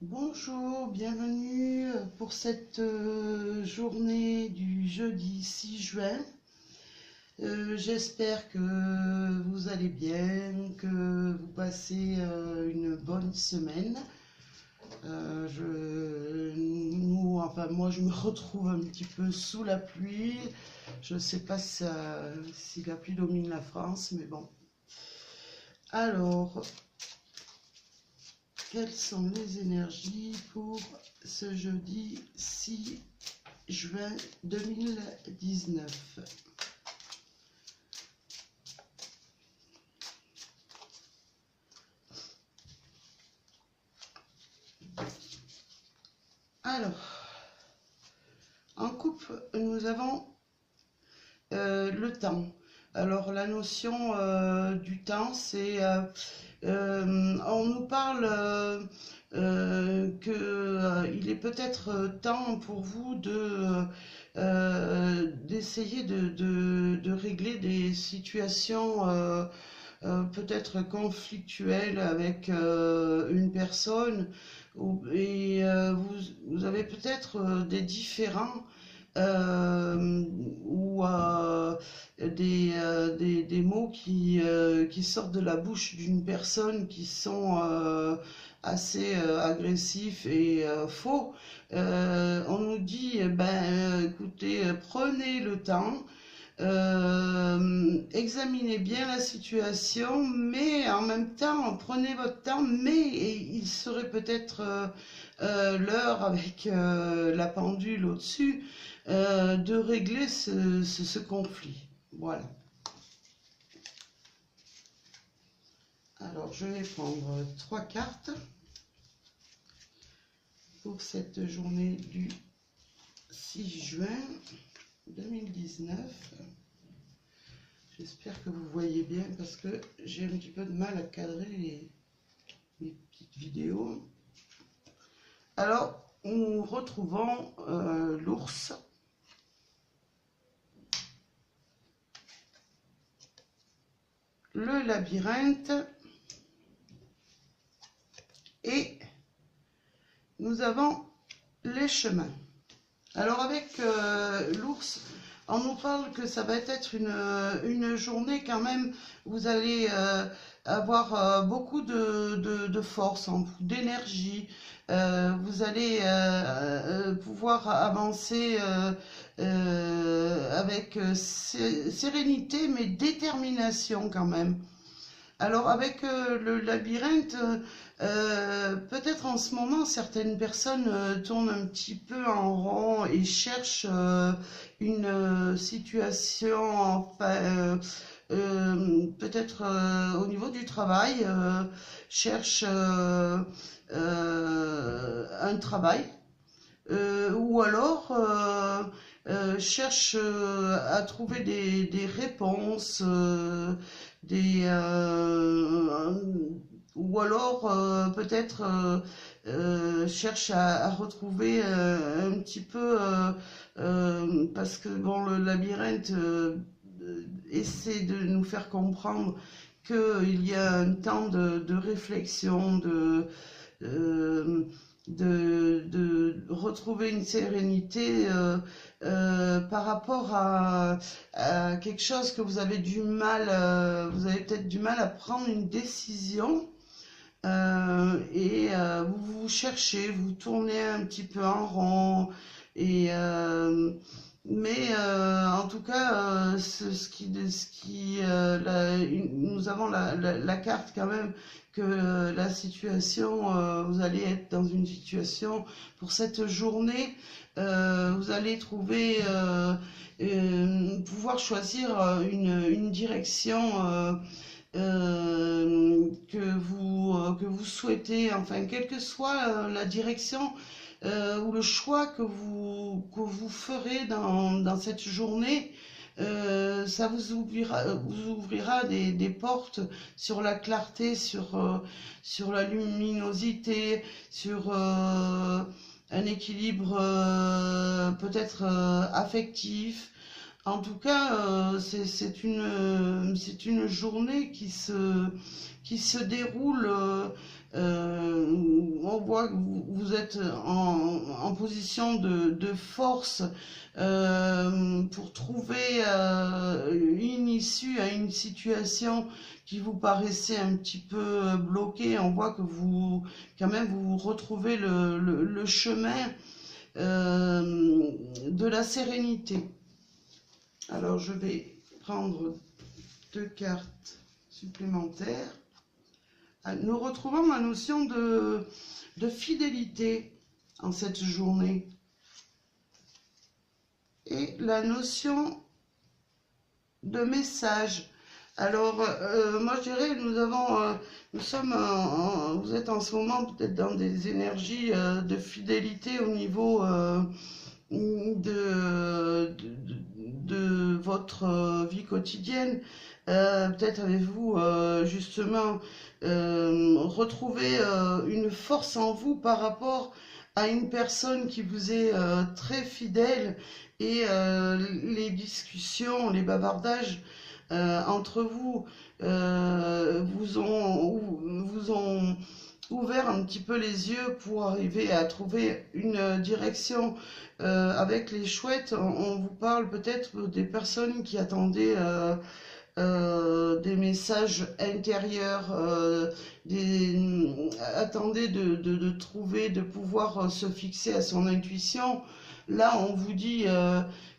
Bonjour, bienvenue pour cette journée du jeudi 6 juin. J'espère que vous allez bien, que vous passez une bonne semaine. Moi je me retrouve un petit peu sous la pluie. Je ne sais pas si la pluie domine la France, mais bon. Alors, quelles sont les énergies pour ce jeudi 6 juin 2019? Alors, en couple, nous avons le temps. Alors, la notion du temps, c'est... on nous parle qu'il est peut-être temps pour vous d'essayer de régler des situations peut-être conflictuelles avec une personne et vous avez peut-être des différends ou des mots qui sortent de la bouche d'une personne qui sont assez agressifs et faux. On nous dit, écoutez, prenez le temps. Examinez bien la situation, mais en même temps, prenez votre temps, mais il serait peut-être l'heure avec la pendule au-dessus de régler ce conflit. Voilà. Alors, je vais prendre 3 cartes pour cette journée du 6 juin 2019. J'espère que vous voyez bien parce que j'ai un petit peu de mal à cadrer les petites vidéos. Alors, nous retrouvons l'ours. Le labyrinthe et nous avons les chemins. Alors avec l'ours, on nous parle que ça va être une journée quand même, vous allez avoir beaucoup de force, d'énergie, vous allez pouvoir avancer avec sérénité mais détermination quand même. Alors avec le labyrinthe, peut-être en ce moment certaines personnes tournent un petit peu en rond et cherchent une situation, enfin, peut-être au niveau du travail, cherchent un travail ou alors cherchent à trouver des réponses, des, ou alors peut-être cherche à retrouver un petit peu parce que bon, le labyrinthe essaie de nous faire comprendre qu'il y a un temps de réflexion, de retrouver une sérénité par rapport à quelque chose que vous avez du mal, vous avez peut-être du mal à prendre une décision et vous cherchez, vous tournez un petit peu en rond et mais en tout cas, nous avons la carte quand même que la situation, vous allez être dans une situation pour cette journée, vous allez trouver, pouvoir choisir une direction que vous souhaitez, enfin, quelle que soit la direction ou le choix que vous ferez dans cette journée, ça vous ouvrira des portes sur la clarté, sur la luminosité, sur un équilibre peut-être affectif. En tout cas, c'est une journée qui se déroule. On voit que vous êtes en position de force pour trouver une issue à une situation qui vous paraissait un petit peu bloquée. On voit que vous, quand même, vous retrouvez le chemin de la sérénité. Alors, je vais prendre 2 cartes supplémentaires. Nous retrouvons la notion de fidélité en cette journée. Et la notion de message. Alors, moi je dirais, vous êtes en ce moment peut-être dans des énergies de fidélité au niveau de votre vie quotidienne. Peut-être avez-vous justement retrouvé une force en vous par rapport à une personne qui vous est très fidèle et les discussions, les bavardages entre vous vous ont ouvert un petit peu les yeux pour arriver à trouver une direction. Avec les chouettes, on vous parle peut-être des personnes qui attendaient des messages intérieurs, attendez de trouver, de pouvoir se fixer à son intuition. Là, on vous dit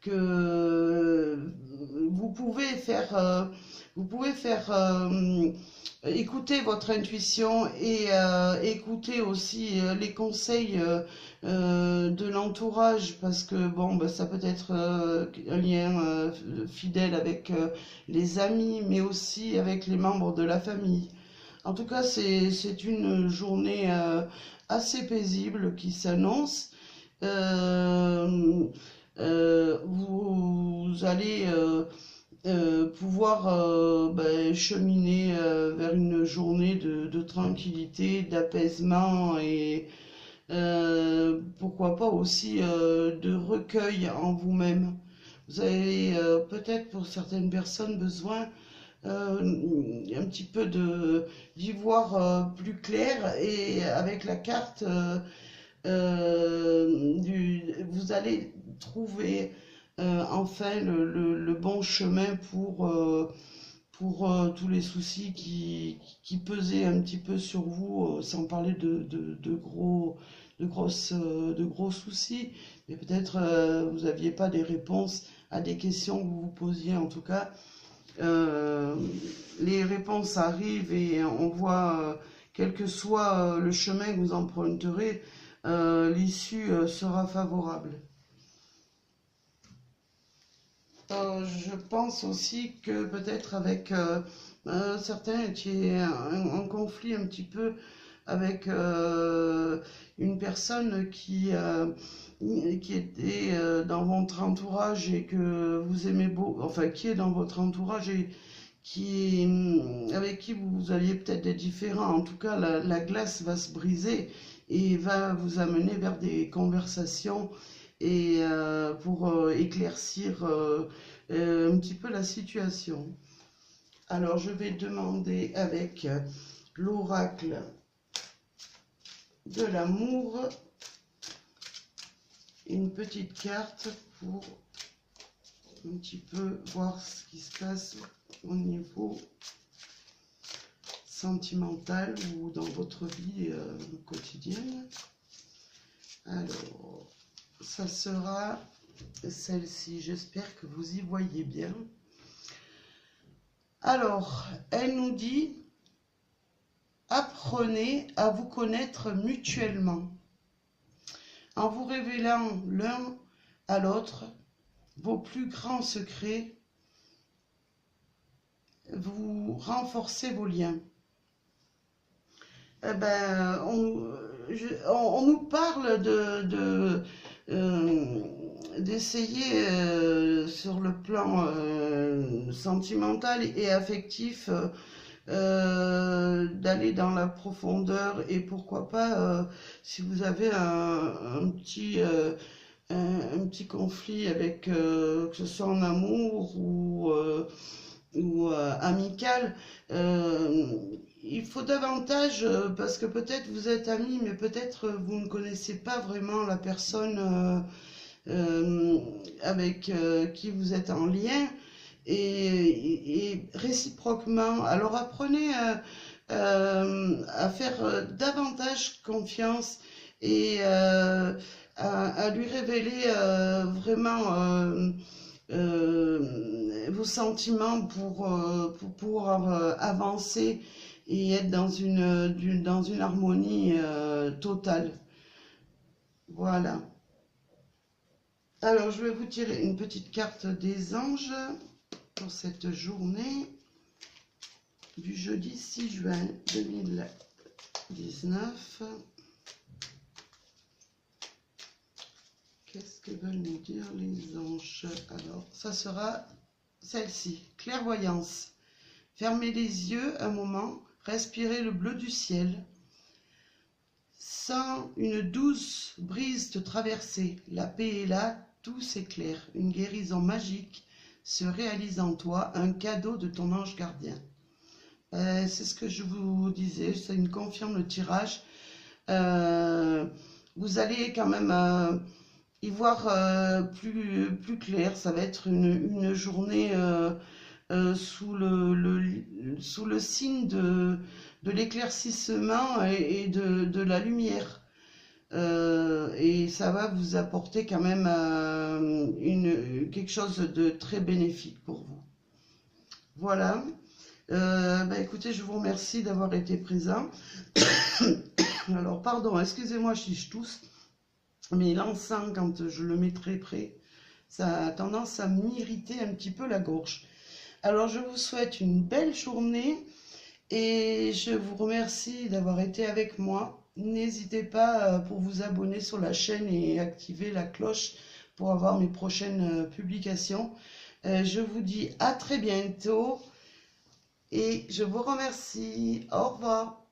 que vous pouvez faire écouter votre intuition et écouter aussi les conseils de l'entourage, parce que bon, bah, ça peut être un lien fidèle avec les amis, mais aussi avec les membres de la famille. En tout cas, c'est une journée assez paisible qui s'annonce. Vous allez pouvoir cheminer vers une journée de tranquillité, d'apaisement et pourquoi pas aussi de recueil en vous-même. Vous avez peut-être pour certaines personnes besoin un petit peu d'y voir plus clair, et avec la carte vous allez trouver enfin le bon chemin pour tous les soucis qui pesaient un petit peu sur vous, sans parler de gros soucis, mais peut-être vous n'aviez pas des réponses à des questions que vous vous posiez. En tout cas, les réponses arrivent et on voit, quel que soit le chemin que vous emprunterez, l'issue sera favorable. Je pense aussi que peut-être avec certains étaient en conflit un petit peu avec une personne qui était dans votre entourage et que vous aimez beaucoup, enfin qui est dans votre entourage et avec qui vous aviez peut-être des différends. En tout cas, la glace va se briser et va vous amener vers des conversations et pour éclaircir un petit peu la situation. Alors, je vais demander avec l'oracle de l'amour une petite carte pour un petit peu voir ce qui se passe au niveau sentimental ou dans votre vie quotidienne. Alors, ça sera celle-ci. J'espère que vous y voyez bien. Alors, elle nous dit: apprenez à vous connaître mutuellement. En vous révélant l'un à l'autre vos plus grands secrets, vous renforcez vos liens. Eh ben, on nous parle d'essayer sur le plan sentimental et affectif d'aller dans la profondeur, et pourquoi pas si vous avez un petit conflit avec que ce soit en amour ou amical, il faut davantage, parce que peut-être vous êtes amis, mais peut-être vous ne connaissez pas vraiment la personne avec qui vous êtes en lien, et réciproquement. Alors apprenez à faire davantage confiance et à lui révéler vraiment vos sentiments pour pouvoir avancer et être dans une harmonie totale. Voilà. Alors, je vais vous tirer une petite carte des anges pour cette journée du jeudi 6 juin 2019. Qu'est-ce que veulent nous dire les anges? Alors, ça sera celle-ci, clairvoyance. Fermez les yeux un moment, respirez le bleu du ciel. Sens une douce brise te traverser. La paix est là, tout s'éclaire. Une guérison magique se réalise en toi, un cadeau de ton ange gardien. C'est ce que je vous disais, ça me confirme le tirage. Vous allez quand même y voir plus clair. Ça va être une journée sous le signe de l'éclaircissement et de la lumière. Et ça va vous apporter quand même quelque chose de très bénéfique pour vous. Voilà. Écoutez, je vous remercie d'avoir été présent. Alors, pardon, excusez-moi si je tousse, mais l'encens, quand je le mets très près, ça a tendance à m'irriter un petit peu la gorge. Alors, je vous souhaite une belle journée et je vous remercie d'avoir été avec moi. N'hésitez pas pour vous abonner sur la chaîne et activer la cloche pour avoir mes prochaines publications. Je vous dis à très bientôt et je vous remercie. Au revoir.